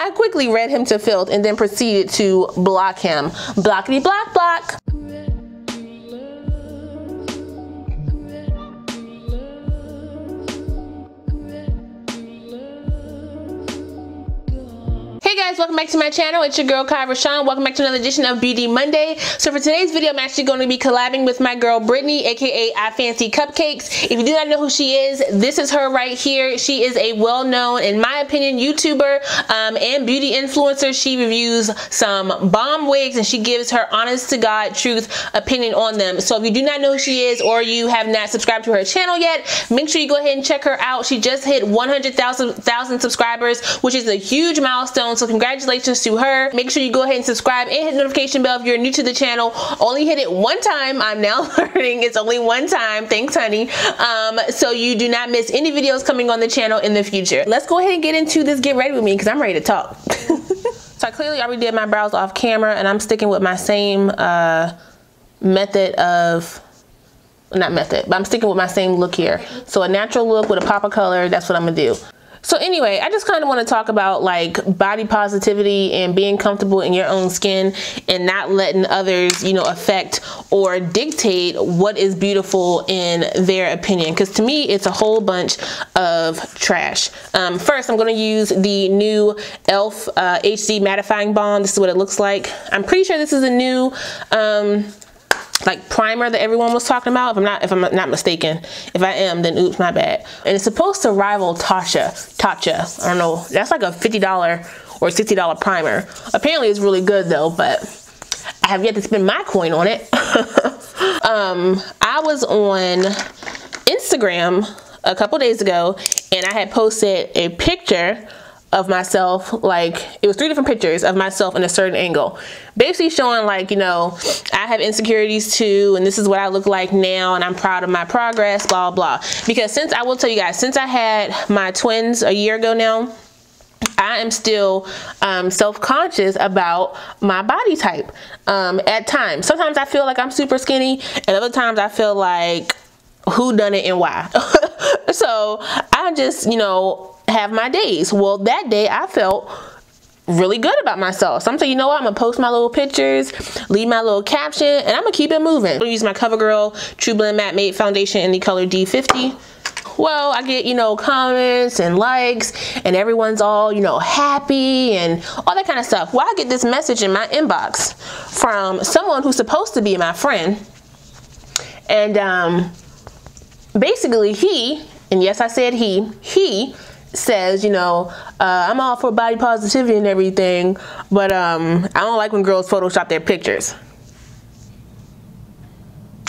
I quickly read him to filth and then proceeded to block him. Blockity block block. Hey guys, welcome back to my channel. It's your girl KIE RASHON. Welcome back to another edition of Beauty Monday. So for today's video, I'm actually going to be collabing with my girl Brittney, aka I Fancy Cupcakes. If you do not know who she is, this is her right here. She is a well-known, in my opinion, YouTuber and beauty influencer. She reviews some bomb wigs and she gives her honest to God truth opinion on them. So if you do not know who she is or you have not subscribed to her channel yet, make sure you go ahead and check her out. She just hit 100,000 subscribers, which is a huge milestone. So congratulations to her. Make sure you go ahead and subscribe and hit the notification bell if you're new to the channel. Only hit it one time. I'm now learning it's only one time. Thanks, honey. So you do not miss any videos coming on the channel in the future. Let's go ahead and get into this Get Ready With Me because I'm ready to talk. So I clearly already did my brows off camera and I'm sticking with my same method of, not method, but I'm sticking with my same look here. So a natural look with a pop of color, that's what I'm gonna do. So anyway, I just kind of want to talk about like body positivity and being comfortable in your own skin and not letting others, you know, affect or dictate what is beautiful in their opinion. Because to me, it's a whole bunch of trash. First, I'm going to use the new e.l.f. HD mattifying balm. This is what it looks like. I'm pretty sure this is a new like primer that everyone was talking about, if I'm not mistaken. If I am, then oops, my bad. And it's supposed to rival Tatcha. I don't know, that's like a $50 or $60 primer. Apparently it's really good though, but I have yet to spend my coin on it. I was on Instagram a couple days ago and I had posted a picture of myself, like it was 3 different pictures of myself in a certain angle, basically showing like, you know, I have insecurities too and this is what I look like now and I'm proud of my progress, blah blah. Because since, I will tell you guys, since I had my twins a year ago now, I am still self-conscious about my body type at times. Sometimes I feel like I'm super skinny and other times I feel like who done it and why. So I just, you know, have my days. Well, that day I felt really good about myself. So I'm saying, you know what, I'm gonna post my little pictures, leave my little caption, and I'm gonna keep it moving. I'm gonna use my CoverGirl True Blend Matte Mate Foundation in the color D50. Well, I get, you know, comments and likes and everyone's all, you know, happy and all that kind of stuff. Well, I get this message in my inbox from someone who's supposed to be my friend. And basically he, and yes, I said he says, you know, I'm all for body positivity and everything, but I don't like when girls Photoshop their pictures.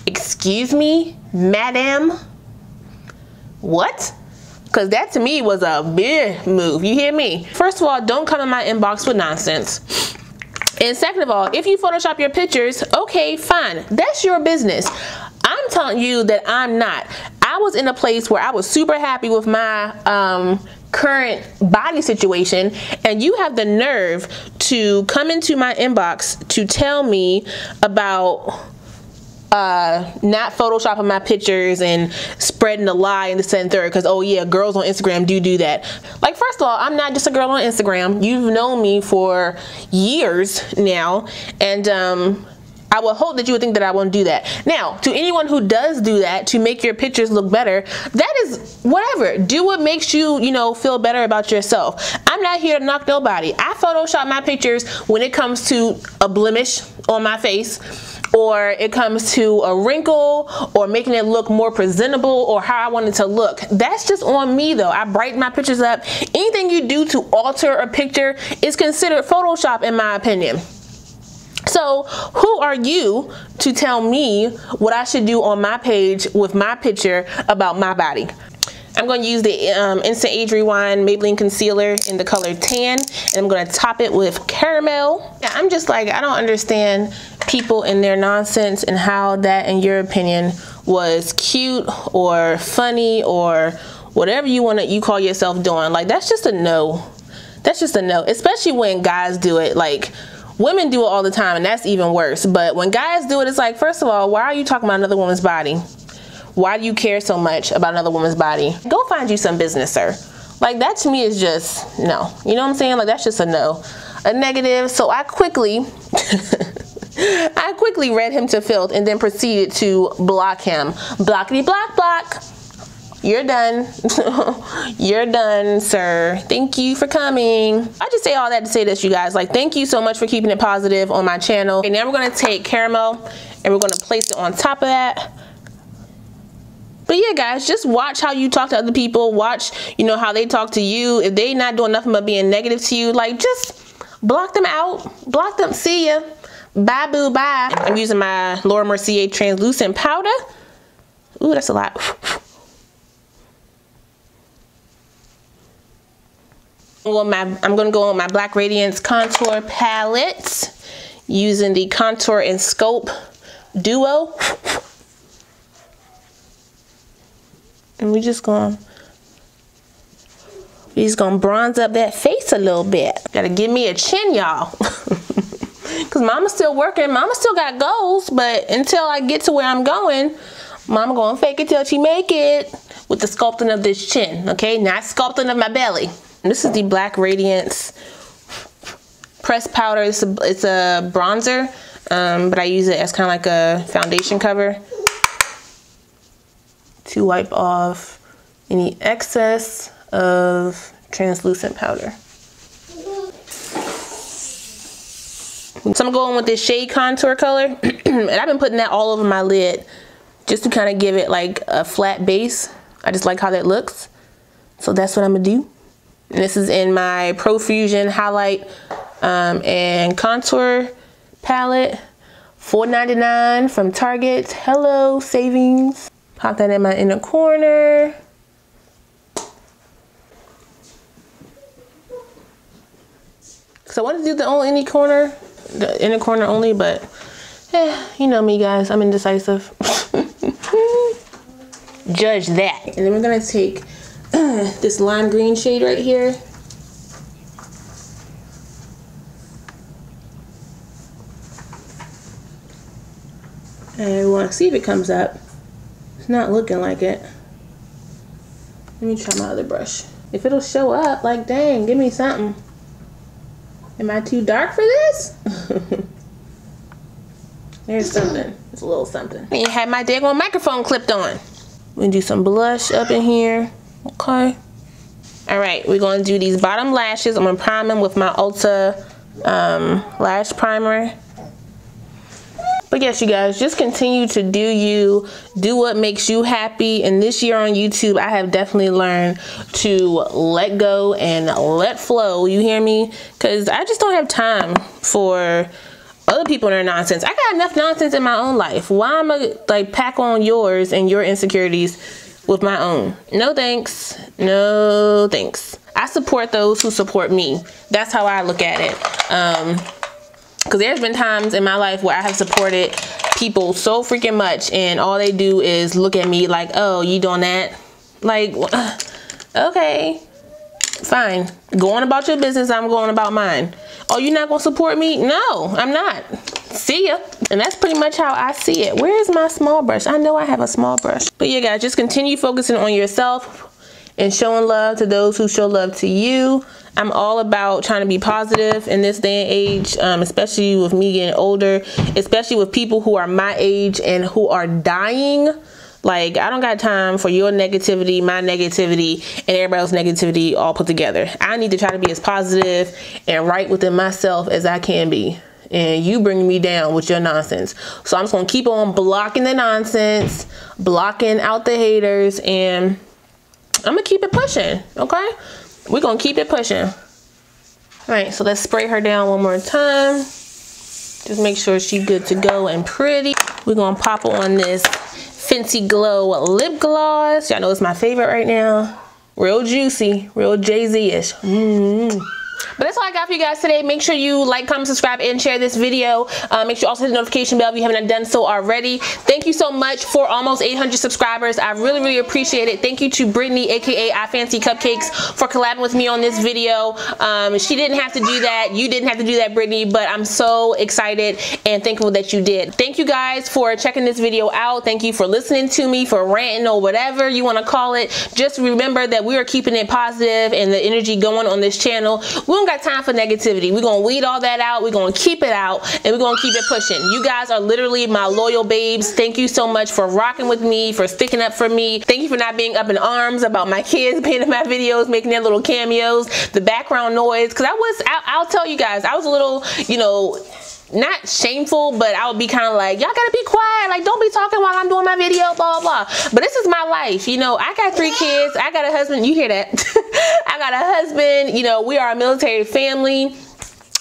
Excuse me, madam? What? Because that to me was a big move, you hear me? First of all, don't come in my inbox with nonsense. And second of all, if you Photoshop your pictures, okay, fine, that's your business. I'm telling you that I'm not. I was in a place where I was super happy with my current body situation, and you have the nerve to come into my inbox to tell me about not photoshopping my pictures and spreading the lie and this and third, because oh yeah, girls on Instagram do that. Like, first of all, I'm not just a girl on Instagram. You've known me for years now, and I would hope that you would think that I won't do that. Now, to anyone who does do that to make your pictures look better, that is whatever. Do what makes you, you know, feel better about yourself. I'm not here to knock nobody. I Photoshop my pictures when it comes to a blemish on my face, or it comes to a wrinkle, or making it look more presentable, or how I want it to look. That's just on me though. I brighten my pictures up. Anything you do to alter a picture is considered Photoshop in my opinion. So who are you to tell me what I should do on my page with my picture about my body? I'm going to use the Instant Age Rewind Maybelline Concealer in the color Tan, and I'm going to top it with Caramel. Yeah, I'm just like, I don't understand people and their nonsense and how that, in your opinion, was cute or funny or whatever you call yourself doing. Like, that's just a no. That's just a no, especially when guys do it. Like, women do it all the time, and that's even worse. But when guys do it, it's like, first of all, why are you talking about another woman's body? Why do you care so much about another woman's body? Go find you some business, sir. Like that to me is just no. You know what I'm saying? Like that's just a no, a negative. So I quickly read him to filth and then proceeded to block him. Blockity block block. You're done. You're done, sir. Thank you for coming. I just say all that to say this, you guys. Like, thank you so much for keeping it positive on my channel. Okay, now we're gonna take caramel and we're gonna place it on top of that. But yeah, guys, just watch how you talk to other people. Watch, you know, how they talk to you. If they not doing nothing but being negative to you, like, just block them out. Block them. See ya. Bye, boo, bye. I'm using my Laura Mercier translucent powder. Ooh, that's a lot. I'm gonna go on my Black Radiance contour palette using the Contour and Scope Duo. And we're just gonna bronze up that face a little bit. Gotta give me a chin, y'all. Cause mama's still working. Mama still got goals, but until I get to where I'm going, mama gonna fake it till she make it with the sculpting of this chin, okay? Not sculpting of my belly. This is the Black Radiance pressed powder. It's a bronzer, but I use it as kind of like a foundation cover to wipe off any excess of translucent powder. So I'm going with this shade contour color, and I've been putting that all over my lid just to kind of give it like a flat base. I just like how that looks. So that's what I'm gonna do. And this is in my Profusion highlight and contour palette, $4.99 from Target. Hello, savings. Pop that in my inner corner. So I want to do the inner corner only, but you know me, guys, I'm indecisive. Judge that. And then we're gonna take this lime green shade right here. And we want to see if it comes up. It's not looking like it. Let me try my other brush. If it'll show up, like, dang, give me something. Am I too dark for this? There's something. It's a little something. And you have my daggone microphone clipped on. We're gonna do some blush up in here. Okay. All right, we're gonna do these bottom lashes. I'm gonna prime them with my Ulta lash primer. But yes, you guys, just continue to do you, do what makes you happy. And this year on YouTube, I have definitely learned to let go and let flow. You hear me? Because I just don't have time for other people and their nonsense. I got enough nonsense in my own life. Why am I like pack on yours and your insecurities with my own? No thanks. No thanks. I support those who support me. That's how I look at it. Because there's been times in my life where I have supported people so freaking much and all they do is look at me like, oh, you doing that? Like, okay, fine. Go on about your business. I'm going about mine. Oh, you're not going to support me? No, I'm not. See ya. And that's pretty much how I see it. Where is my small brush? I know I have a small brush. But yeah, guys, just continue focusing on yourself and showing love to those who show love to you. I'm all about trying to be positive in this day and age, especially with me getting older, especially with people who are my age and who are dying. Like, I don't got time for your negativity, my negativity, and everybody else's negativity all put together. I need to try to be as positive and right within myself as I can be. And you bring me down with your nonsense. So I'm just going to keep on blocking the nonsense, blocking out the haters, and I'm going to keep it pushing, okay? We're going to keep it pushing. All right, so let's spray her down one more time. Just make sure she's good to go and pretty. We're going to pop on this Fenty Glow lip gloss. Y'all know it's my favorite right now. Real juicy, real Jay-Z-ish. But that's all I got for you guys today. Make sure you like, comment, subscribe, and share this video. Make sure you also hit the notification bell if you haven't done so already. Thank you so much for almost 800 subscribers. I really, really appreciate it. Thank you to Brittney, aka I Fancy Cupcakes, for collabing with me on this video. She didn't have to do that. You didn't have to do that, Brittney, but I'm so excited and thankful that you did. Thank you guys for checking this video out. Thank you for listening to me, for ranting or whatever you want to call it. Just remember that we are keeping it positive and the energy going on this channel. We don't got time for negativity. We're gonna weed all that out. We're gonna keep it out, and we're gonna keep it pushing. You guys are literally my loyal babes. Thank you so much for rocking with me, for sticking up for me. Thank you for not being up in arms about my kids being in my videos, making their little cameos, the background noise, because I'll tell you guys, I was a little, you know, not shameful, but I would be kind of like, y'all gotta be quiet, like don't be talking while I'm doing my video, blah blah blah. But this is my life, you know. I got 3 kids, I got a husband, you hear that? I got a husband, you know, we are a military family.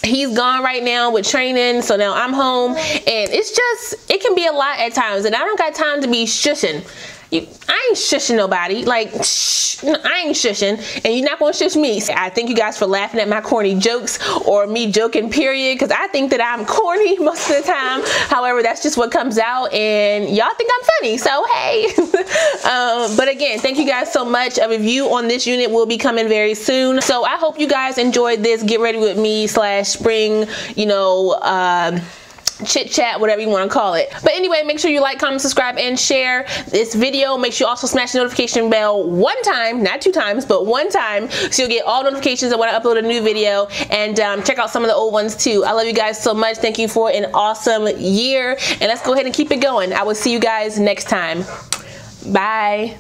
He's gone right now with training, so now I'm home, and it's just, it can be a lot at times, and I don't got time to be shushing. I ain't shushing nobody. Like, shh, I ain't shushing, and you're not gonna shush me. I thank you guys for laughing at my corny jokes, or me joking, period, because I think that I'm corny most of the time. However, that's just what comes out, and y'all think I'm funny, so hey. But again, thank you guys so much. A review on this unit will be coming very soon, so I hope you guys enjoyed this Get Ready With Me / spring, you know, chit chat, whatever you want to call it. But anyway, make sure you like, comment, subscribe, and share this video. Make sure you also smash the notification bell 1 time, not 2 times, but 1 time, so you'll get all notifications of when I upload a new video. And check out some of the old ones too. I love you guys so much. Thank you for an awesome year, and let's go ahead and keep it going. I will see you guys next time. Bye.